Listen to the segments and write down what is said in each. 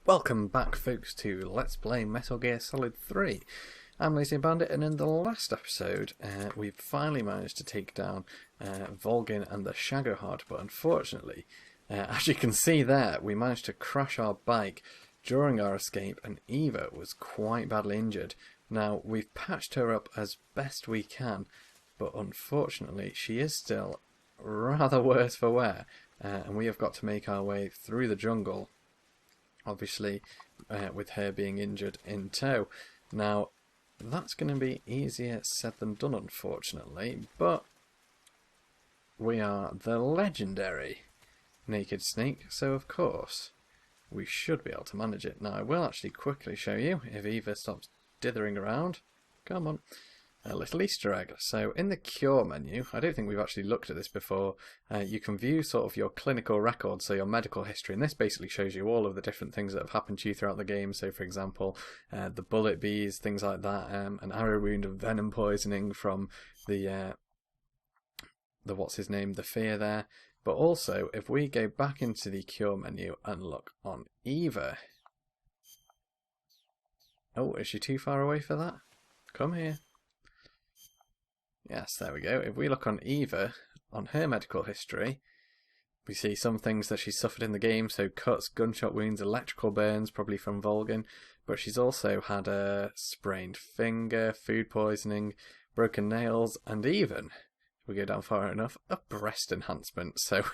Welcome back, folks, to Let's Play Metal Gear Solid 3. I'm LazierBandit, and in the last episode we've finally managed to take down Volgin and the Shagohod, but unfortunately, as you can see there, we managed to crash our bike during our escape, and Eva was quite badly injured. Now, we've patched her up as best we can, but unfortunately she is still rather worse for wear, and we have got to make our way through the jungle, obviously with her being injured in tow. Now, that's going to be easier said than done, unfortunately, but we are the legendary Naked Snake, so of course we should be able to manage it. Now, I will actually quickly show you if Eva stops dithering around. Come on. A little Easter egg. So in the cure menu, I don't think we've actually looked at this before, you can view sort of your clinical record, so your medical history, and this basically shows you all of the different things that have happened to you throughout the game. So for example, the bullet bees, things like that, an arrow wound and venom poisoning from the what's his name, the fear there. But also, if we go back into the cure menu and look on Eva. Oh, is she too far away for that? Come here. Yes, there we go. If we look on Eva, on her medical history, we see some things that she's suffered in the game, so cuts, gunshot wounds, electrical burns, probably from Volgin, but she's also had a sprained finger, food poisoning, broken nails, and even, if we go down far enough, a breast enhancement. So,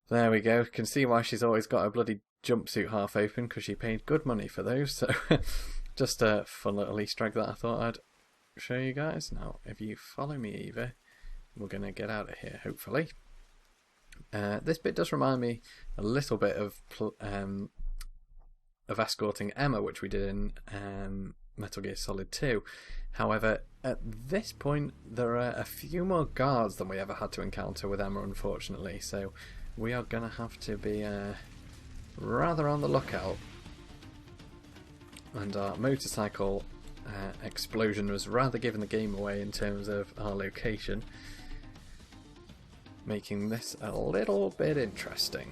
there we go. You can see why she's always got a bloody jumpsuit half open, because she paid good money for those. So, just a fun little Easter egg that I thought I'd show you guys. Now, if you follow me, Eva, we're going to get out of here, hopefully. This bit does remind me a little bit of escorting Emma, which we did in Metal Gear Solid 2. However, at this point, there are a few more guards than we ever had to encounter with Emma, unfortunately, so we are going to have to be rather on the lookout. And our motorcycle explosion was rather giving the game away in terms of our location, making this a little bit interesting.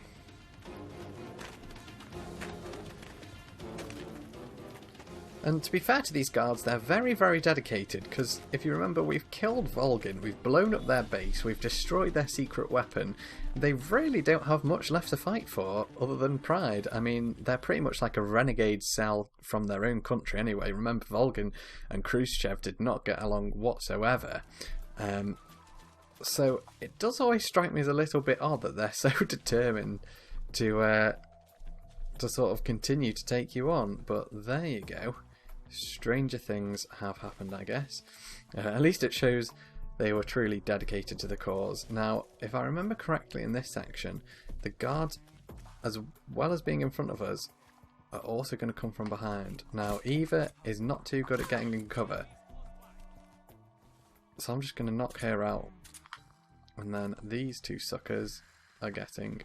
And to be fair to these guards, they're very, very dedicated, because if you remember, we've killed Volgin, we've blown up their base, we've destroyed their secret weapon. They really don't have much left to fight for other than pride. I mean, they're pretty much like a renegade cell from their own country anyway. Remember, Volgin and Khrushchev did not get along whatsoever. So it does always strike me as a little bit odd that they're so determined to sort of continue to take you on. But there you go. Stranger things have happened, I guess. At least it shows they were truly dedicated to the cause. Now, if I remember correctly in this section, the guards, as well as being in front of us, are also going to come from behind. Now, Eva is not too good at getting in cover, so I'm just going to knock her out. And then these two suckers are getting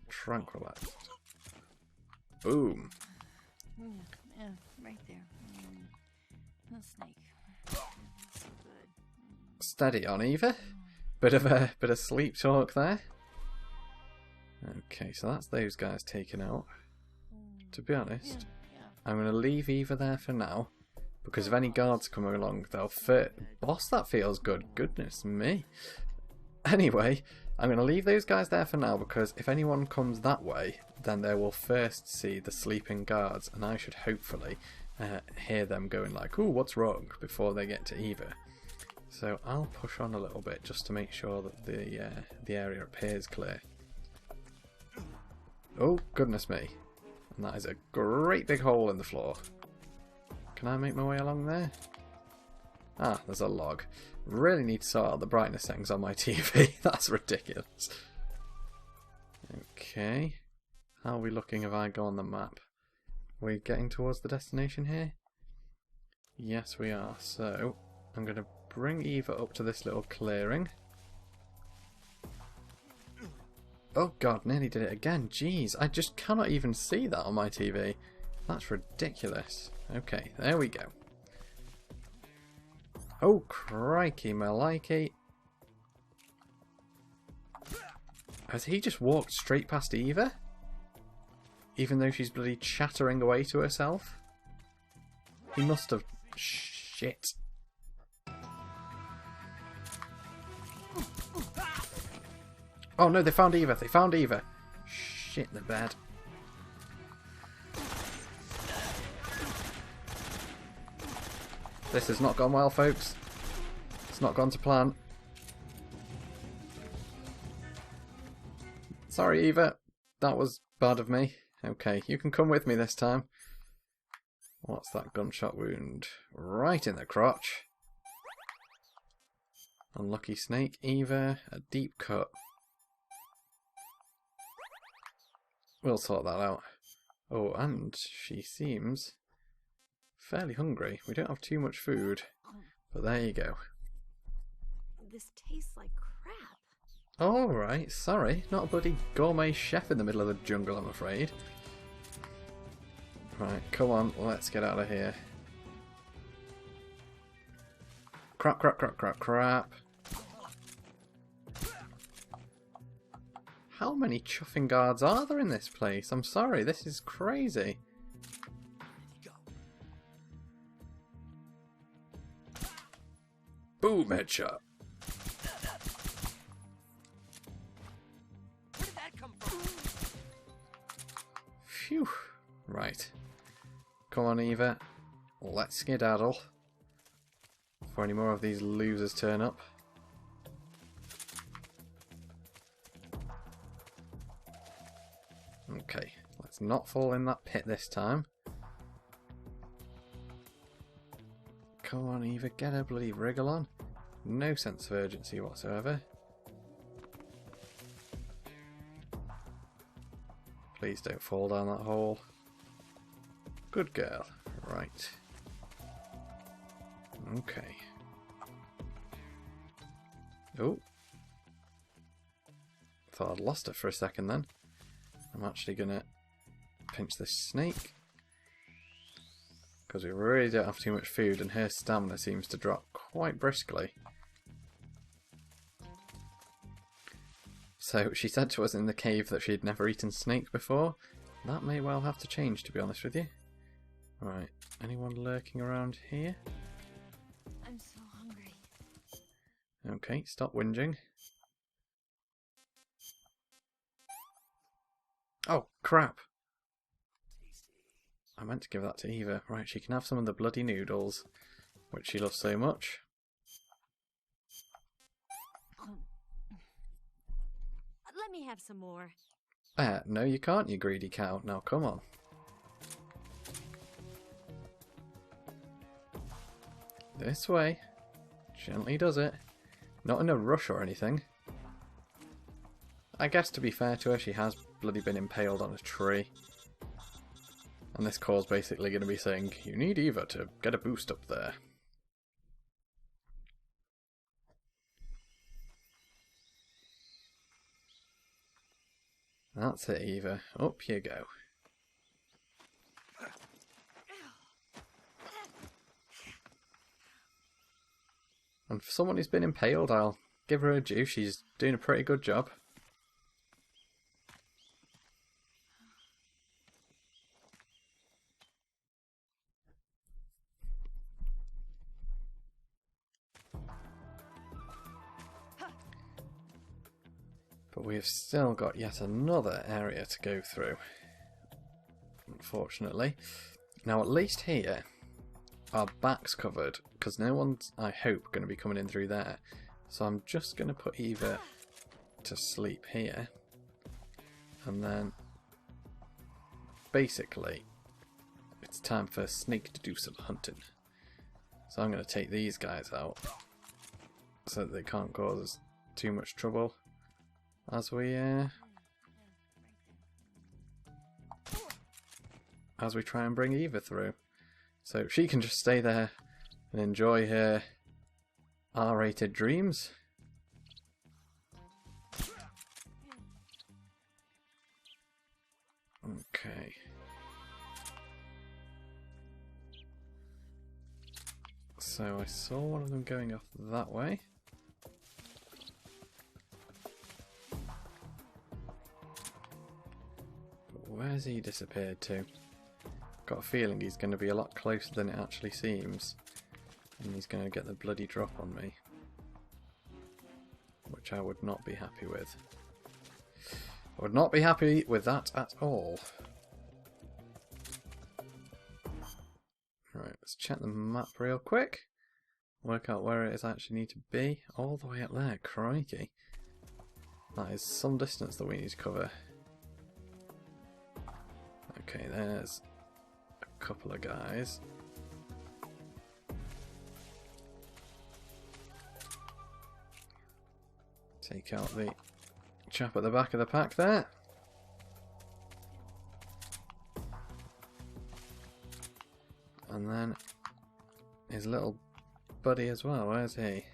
tranquilized. Boom. Yeah, right there. The snake. So good. Steady on, Eva. Bit of sleep talk there. Okay, so that's those guys taken out. To be honest, I'm going to leave Eva there for now, because if any guards come along, they'll fit. Boss, that feels good. Goodness me. Anyway, I'm going to leave those guys there for now, because if anyone comes that way, then they will first see the sleeping guards, and I should hopefully hear them going like, "Ooh, what's wrong?" before they get to Eva. So I'll push on a little bit just to make sure that the area appears clear. Oh, goodness me. And that is a great big hole in the floor. Can I make my way along there? Ah, there's a log. Really need to sort out the brightness settings on my TV. That's ridiculous. Okay. How are we looking if I go on the map? Are we getting towards the destination here? Yes, we are. So, I'm going to bring Eva up to this little clearing. Oh god, nearly did it again. Jeez, I just cannot even see that on my TV. That's ridiculous. Okay, there we go. Oh, crikey, malikey. Has he just walked straight past Eva? Even though she's bloody chattering away to herself? He must have... Shit. Oh no, they found Eva. They found Eva. Shit, they're bad. This has not gone well, folks. It's not gone to plan. Sorry, Eva. That was bad of me. Okay, you can come with me this time. What's that gunshot wound? Right in the crotch. Unlucky snake. Eva, a deep cut. We'll sort that out. Oh, and she seems fairly hungry. We don't have too much food, but there you go. This tastes like crap. Alright, sorry. Not a bloody gourmet chef in the middle of the jungle, I'm afraid. Right, come on, let's get out of here. Crap, crap, crap, crap, crap. How many chuffing guards are there in this place? I'm sorry, this is crazy. Boom, headshot. Where did that come from? Phew. Right. Come on, Eva. Let's skedaddle. Before any more of these losers turn up. Okay, let's not fall in that pit this time. Come on, Eva, get a bloody wriggle on. No sense of urgency whatsoever. Please don't fall down that hole. Good girl. Right. Okay. Oh. Thought I'd lost her for a second then. I'm actually going to pinch this snake. Because we really don't have too much food and her stamina seems to drop quite briskly. So she said to us in the cave that she had never eaten snake before. That may well have to change, to be honest with you. Right, anyone lurking around here? I'm so hungry. Okay, stop whinging. Oh, crap! I meant to give that to Eva. Right, she can have some of the bloody noodles, which she loves so much. Let me have some more. No you can't, you greedy cow. Now come on. This way. Gently does it. Not in a rush or anything. I guess to be fair to her, she has bloody been impaled on a tree. And this call's basically going to be saying, you need Eva to get a boost up there. That's it, Eva. Up you go. And for someone who's been impaled, I'll give her a due. She's doing a pretty good job. But we've still got yet another area to go through, unfortunately. Now at least here, our back's covered, because no one's, I hope, going to be coming in through there. So I'm just going to put Eva to sleep here. And then, basically, it's time for Snake to do some hunting. So I'm going to take these guys out, so that they can't cause us too much trouble. As we try and bring Eva through. So she can just stay there and enjoy her R-rated dreams. Okay. So I saw one of them going off that way. where's he disappeared to? Got a feeling he's going to be a lot closer than it actually seems. And he's going to get the bloody drop on me. Which I would not be happy with. I would not be happy with that at all. Right, let's check the map real quick. Work out where it is I actually need to be. All the way up there, crikey. That is some distance that we need to cover. Okay, there's a couple of guys. Take out the chap at the back of the pack there. And then his little buddy as well. Where's he?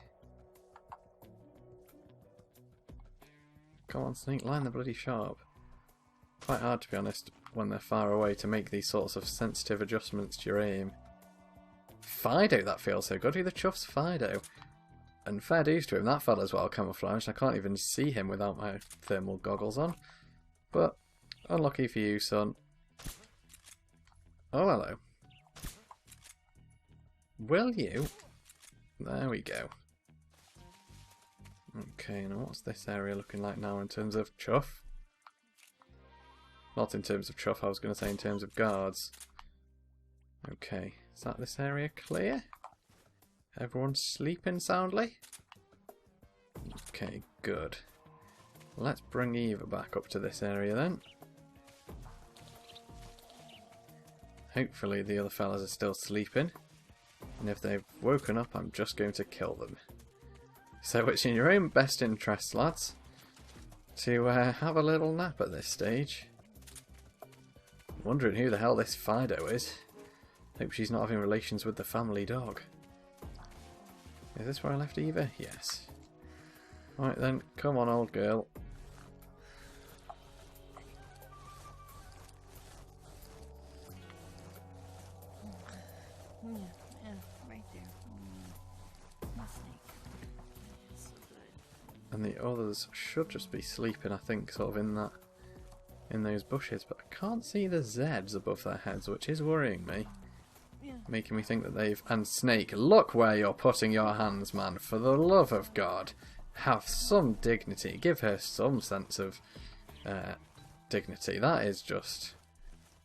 Come on, Snake, line the bloody sharp. Quite hard, to be honest, when they're far away to make these sorts of sensitive adjustments to your aim. Fido, that feels so good. Who the chuff's Fido? And fair dues to him, that fella's well camouflaged. I can't even see him without my thermal goggles on. But, unlucky for you, son. Oh, hello. Will you? There we go. Okay, now what's this area looking like now in terms of chuff? Not in terms of chuff, I was going to say in terms of guards. Okay, is that this area clear? Everyone's sleeping soundly? Okay, good. Let's bring Eva back up to this area then. Hopefully the other fellas are still sleeping. And if they've woken up, I'm just going to kill them. So it's in your own best interest, lads, to have a little nap at this stage. I'm wondering who the hell this Fido is. Hope she's not having relations with the family dog. Is this where I left Eva? Yes. Right then, come on, old girl. Right there. So good. And the others should just be sleeping, I think, sort of in those bushes. But I can't see the Zs above their heads, which is worrying me. Making me think that they've... And Snake, look where you're putting your hands, man. For the love of God. Have some dignity. Give her some sense of dignity. That is just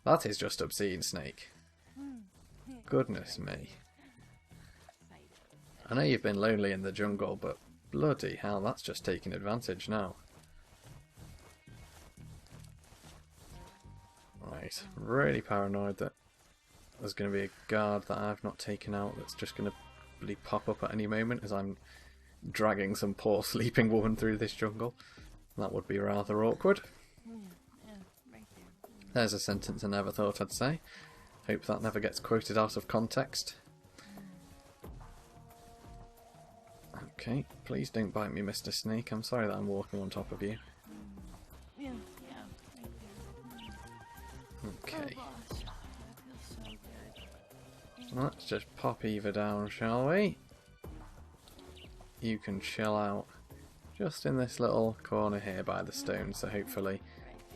obscene, Snake. Goodness me. I know you've been lonely in the jungle, but bloody hell, that's just taking advantage now. Right, really paranoid that there's going to be a guard that I've not taken out that's just going to really pop up at any moment as I'm dragging some poor sleeping woman through this jungle. That would be rather awkward. There's a sentence I never thought I'd say. Hope that never gets quoted out of context. Okay, please don't bite me, Mr. Snake. I'm sorry that I'm walking on top of you. Okay. Let's just pop Eva down, shall we? You can chill out just in this little corner here by the stone, so hopefully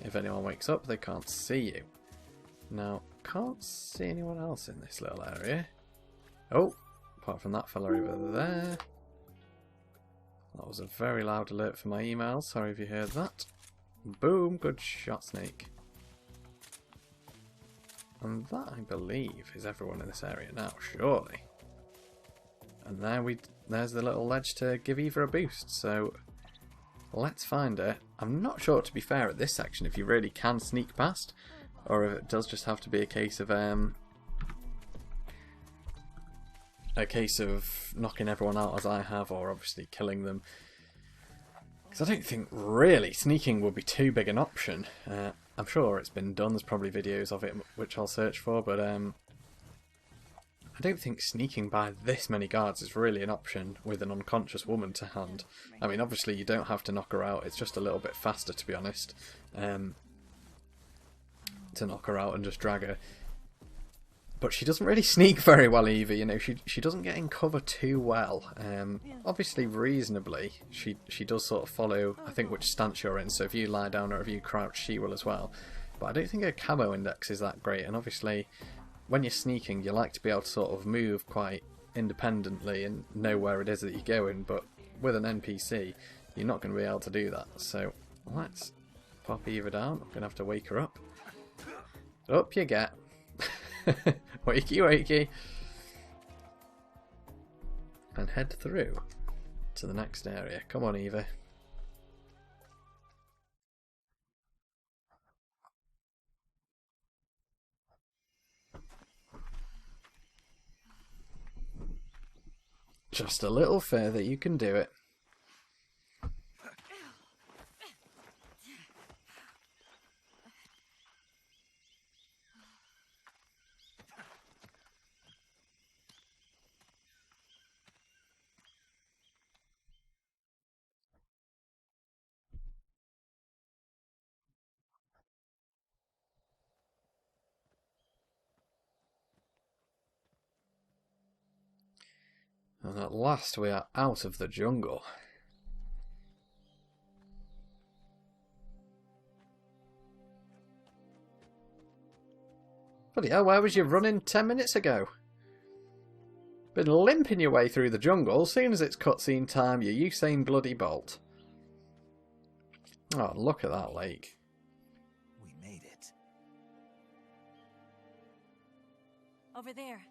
if anyone wakes up they can't see you. Now, can't see anyone else in this little area. Oh, apart from that fella over there. That was a very loud alert for my email, sorry if you heard that. Boom, good shot, Snake. And that, I believe, is everyone in this area now, surely. And there's the little ledge to give Eva a boost, so let's find her. I'm not sure, to be fair, at this section, if you really can sneak past, or if it does just have to be a case of knocking everyone out as I have, or obviously killing them. Because I don't think, really, sneaking would be too big an option. I'm sure it's been done, there's probably videos of it which I'll search for, but I don't think sneaking by this many guards is really an option with an unconscious woman to hand. I mean, obviously you don't have to knock her out, it's just a little bit faster, to be honest, to knock her out and just drag her. But she doesn't really sneak very well either, you know, she doesn't get in cover too well. Obviously, reasonably, she does sort of follow, I think, which stance you're in, so if you lie down or if you crouch, she will as well. But I don't think a camo index is that great, and obviously when you're sneaking you like to be able to sort of move quite independently and know where it is that you're going, but with an NPC you're not going to be able to do that. So let's pop Eva down. I'm going to have to wake her up. Up you get. Wakey wakey. And head through to the next area. Come on, Eva. Just a little further, you can do it. And at last we are out of the jungle. Bloody hell, where was you running 10 minutes ago? Been limping your way through the jungle. Soon as it's cutscene time, you're Usain bloody Bolt. Oh, look at that lake. We made it. Over there.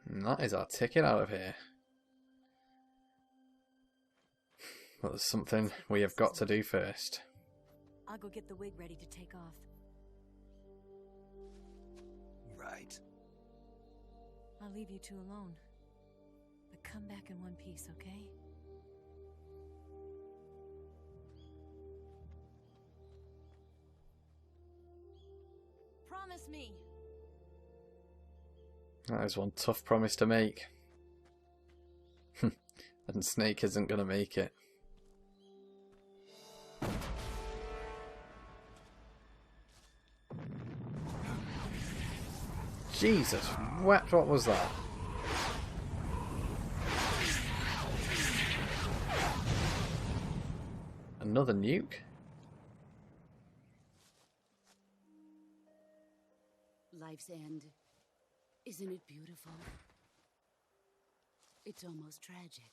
And that is our ticket out of here. But there's something we have got to do first. I'll go get the wig ready to take off. Right. I'll leave you two alone. But come back in one piece, okay? Promise me! That is one tough promise to make. And Snake isn't going to make it. Jesus wept, what was that? Another nuke? Life's end. Isn't it beautiful? It's almost tragic.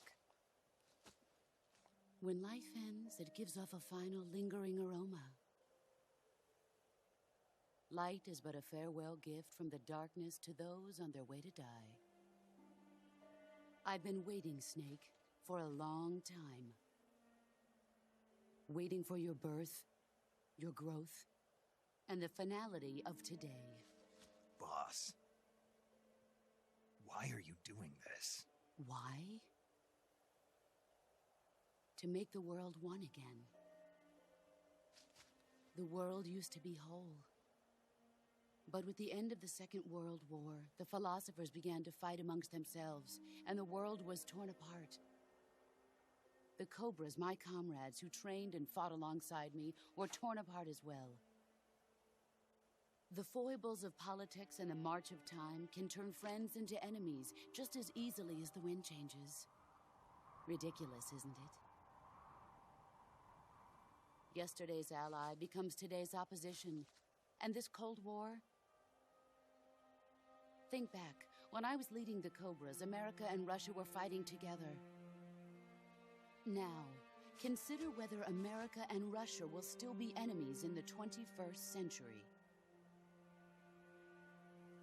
When life ends, it gives off a final lingering aroma. Light is but a farewell gift from the darkness to those on their way to die. I've been waiting, Snake, for a long time. Waiting for your birth, your growth, and the finality of today. Boss. Why are you doing this? Why? To make the world one again. The world used to be whole. But with the end of the Second World War, the philosophers began to fight amongst themselves, and the world was torn apart. The Cobras, my comrades who trained and fought alongside me, were torn apart as well. The foibles of politics and the march of time can turn friends into enemies just as easily as the wind changes. Ridiculous, isn't it? Yesterday's ally becomes today's opposition. And this Cold War? Think back. When I was leading the Cobras, America and Russia were fighting together. Now, consider whether America and Russia will still be enemies in the 21st century.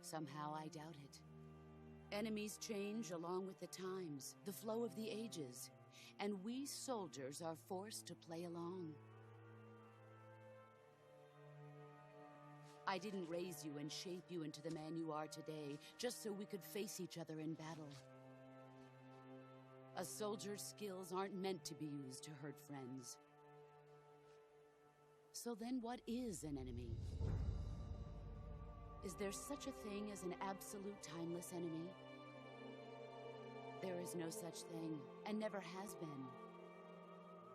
Somehow I doubt it. Enemies change along with the times, the flow of the ages, and we soldiers are forced to play along. I didn't raise you and shape you into the man you are today just so we could face each other in battle. A soldier's skills aren't meant to be used to hurt friends. So then what is an enemy? Is there such a thing as an absolute timeless enemy? There is no such thing, and never has been.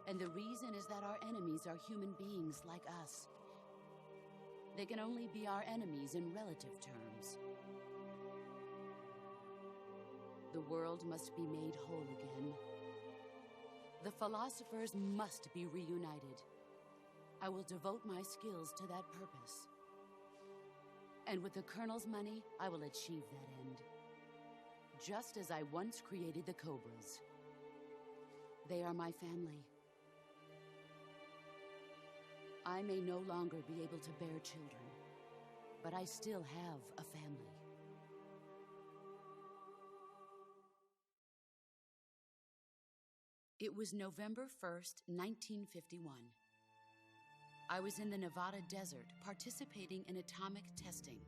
And the reason is that our enemies are human beings like us. They can only be our enemies in relative terms. The world must be made whole again. The philosophers must be reunited. I will devote my skills to that purpose. And with the Colonel's money, I will achieve that end. Just as I once created the Cobras. They are my family. I may no longer be able to bear children, but I still have a family. It was November 1st, 1951. I was in the Nevada desert participating in atomic testing.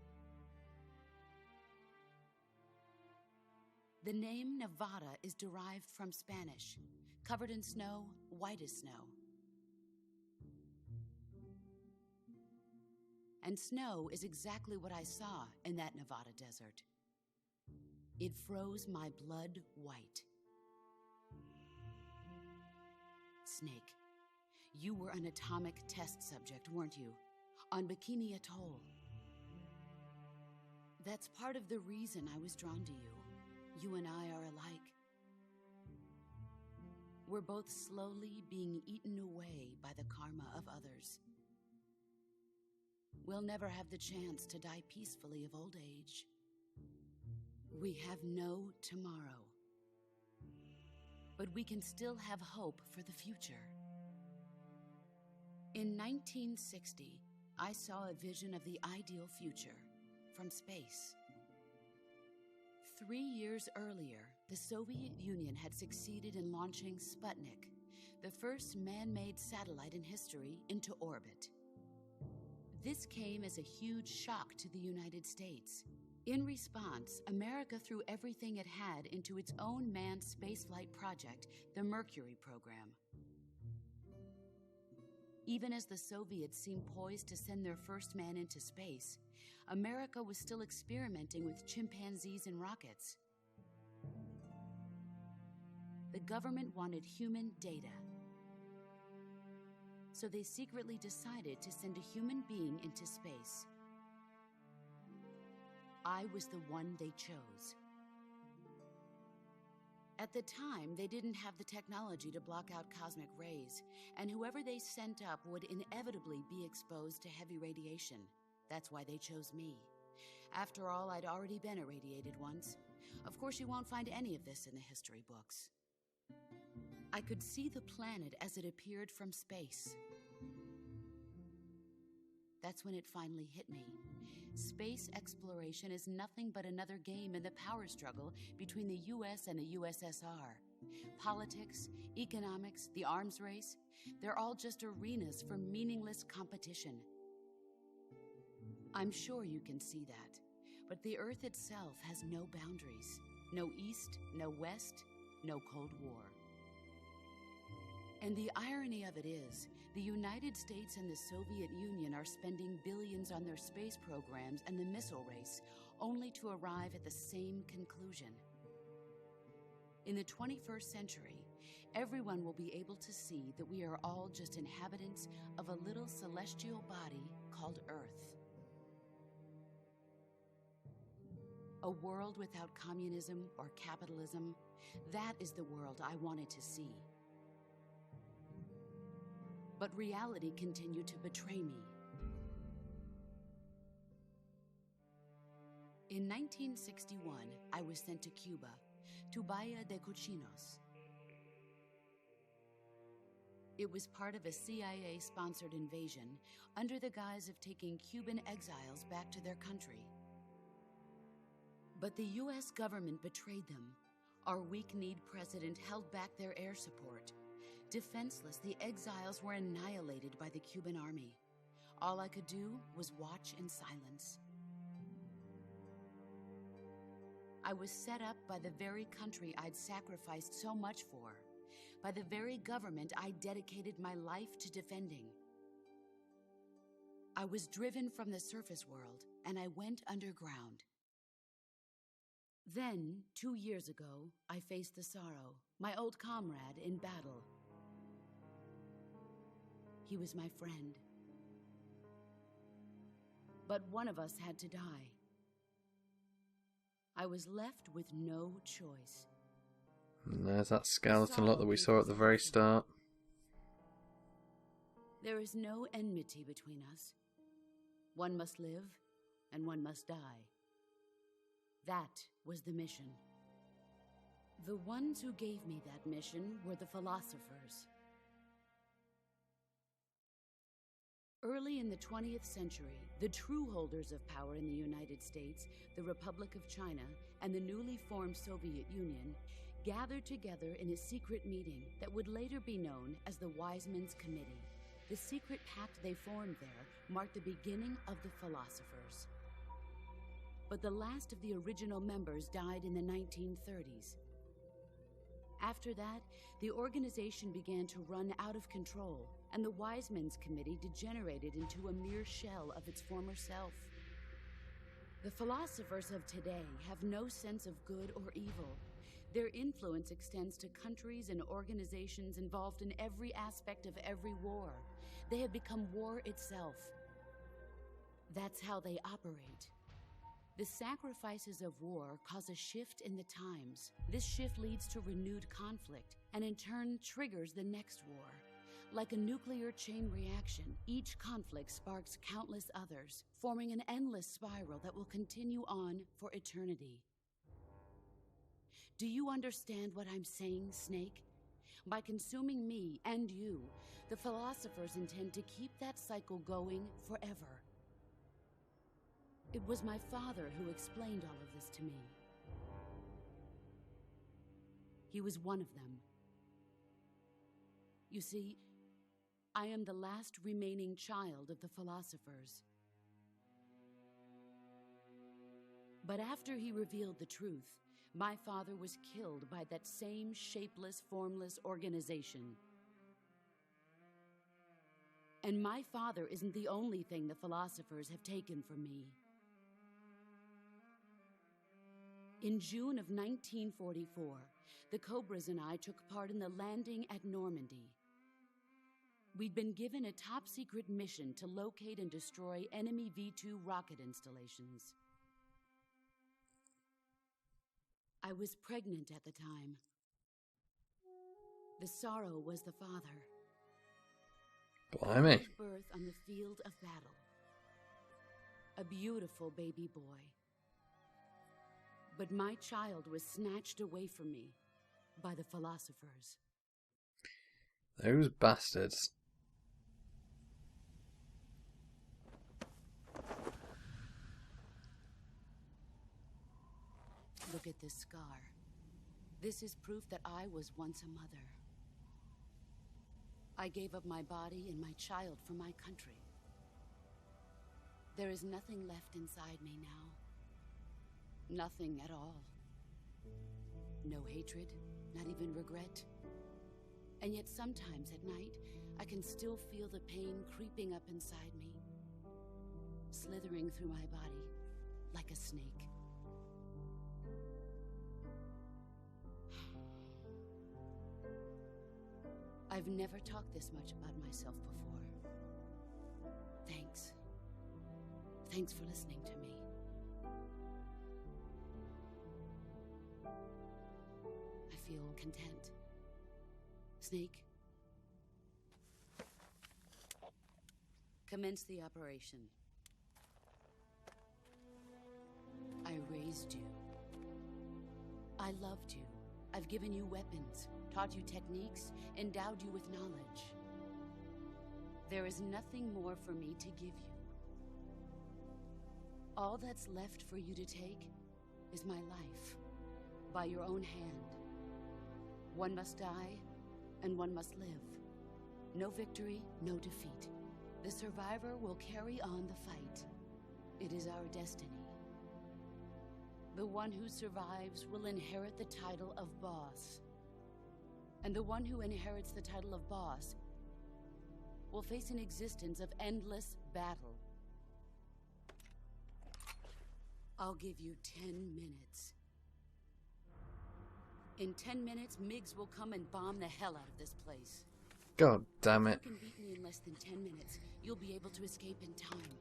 The name Nevada is derived from Spanish, covered in snow, white as snow. And snow is exactly what I saw in that Nevada desert. It froze my blood white. Snake, you were an atomic test subject, weren't you? On Bikini Atoll. That's part of the reason I was drawn to you. You and I are alike. We're both slowly being eaten away by the karma of others. We'll never have the chance to die peacefully of old age. We have no tomorrow. But we can still have hope for the future. In 1960, I saw a vision of the ideal future from space. 3 years earlier, the Soviet Union had succeeded in launching Sputnik, the first man-made satellite in history, into orbit. This came as a huge shock to the United States. In response, America threw everything it had into its own manned spaceflight project, the Mercury program. Even as the Soviets seemed poised to send their first man into space, America was still experimenting with chimpanzees and rockets. The government wanted human data. So they secretly decided to send a human being into space. I was the one they chose. At the time, they didn't have the technology to block out cosmic rays, and whoever they sent up would inevitably be exposed to heavy radiation. That's why they chose me. After all, I'd already been irradiated once. Of course, you won't find any of this in the history books. I could see the planet as it appeared from space. That's when it finally hit me. Space exploration is nothing but another game in the power struggle between the US and the USSR. Politics, economics, the arms race, they're all just arenas for meaningless competition. I'm sure you can see that, but the Earth itself has no boundaries. No East, no West, no Cold War. And the irony of it is, the United States and the Soviet Union are spending billions on their space programs and the missile race, only to arrive at the same conclusion. In the 21st century, everyone will be able to see that we are all just inhabitants of a little celestial body called Earth. A world without communism or capitalism, that is the world I wanted to see. But reality continued to betray me. In 1961, I was sent to Cuba, to Bahia de Cochinos. It was part of a CIA-sponsored invasion under the guise of taking Cuban exiles back to their country. But the U.S. government betrayed them. Our weak-kneed president held back their air support. Defenseless, the exiles were annihilated by the Cuban army. All I could do was watch in silence. I was set up by the very country I'd sacrificed so much for, by the very government I dedicated my life to defending. I was driven from the surface world, and I went underground. Then, 2 years ago, I faced the sorrow, my old comrade in battle. He was my friend. But one of us had to die. I was left with no choice. And there's that skeleton look that we saw at the very start. There is no enmity between us. One must live, and one must die. That was the mission. The ones who gave me that mission were the philosophers. Early in the 20th century, the true holders of power in the United States, the Republic of China, and the newly formed Soviet Union gathered together in a secret meeting that would later be known as the Wise Men's Committee. The secret pact they formed there marked the beginning of the philosophers. But the last of the original members died in the 1930s. After that, the organization began to run out of control, and the Wise Men's Committee degenerated into a mere shell of its former self. The philosophers of today have no sense of good or evil. Their influence extends to countries and organizations involved in every aspect of every war. They have become war itself. That's how they operate. The sacrifices of war cause a shift in the times. This shift leads to renewed conflict, and in turn triggers the next war. Like a nuclear chain reaction, each conflict sparks countless others, forming an endless spiral that will continue on for eternity. Do you understand what I'm saying, Snake? By consuming me and you, the philosophers intend to keep that cycle going forever. It was my father who explained all of this to me. He was one of them. You see, I am the last remaining child of the philosophers. But after he revealed the truth, my father was killed by that same shapeless, formless organization. And my father isn't the only thing the philosophers have taken from me. In June of 1944, the Cobras and I took part in the landing at Normandy. We'd been given a top-secret mission to locate and destroy enemy V-2 rocket installations. I was pregnant at the time. The sorrow was the father. Blimey. His birth on the field of battle. A beautiful baby boy. But my child was snatched away from me by the philosophers. Those bastards. Look at this scar. This is proof that I was once a mother. I gave up my body and my child for my country. There is nothing left inside me now. Nothing at all. No hatred, not even regret. And yet sometimes at night, I can still feel the pain creeping up inside me, slithering through my body like a snake. I've never talked this much about myself before. Thanks. Thanks for listening to me. I feel content. Snake, commence the operation. I raised you. I loved you. I've given you weapons, taught you techniques, endowed you with knowledge. There is nothing more for me to give you. All that's left for you to take is my life, by your own hand. One must die, and one must live. No victory, no defeat. The survivor will carry on the fight. It is our destiny. The one who survives will inherit the title of boss. And the one who inherits the title of boss will face an existence of endless battle. I'll give you 10 minutes. In 10 minutes, MiGs will come and bomb the hell out of this place. God damn it. If you can beat me in less than 10 minutes, you'll be able to escape in time.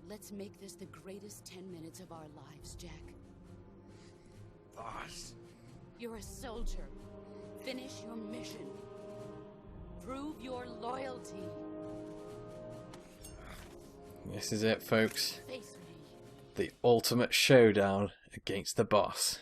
Let's make this the greatest 10 minutes of our lives, Jack. Boss. You're a soldier. Finish your mission. Prove your loyalty. This is it, folks. Face me. The ultimate showdown against the boss.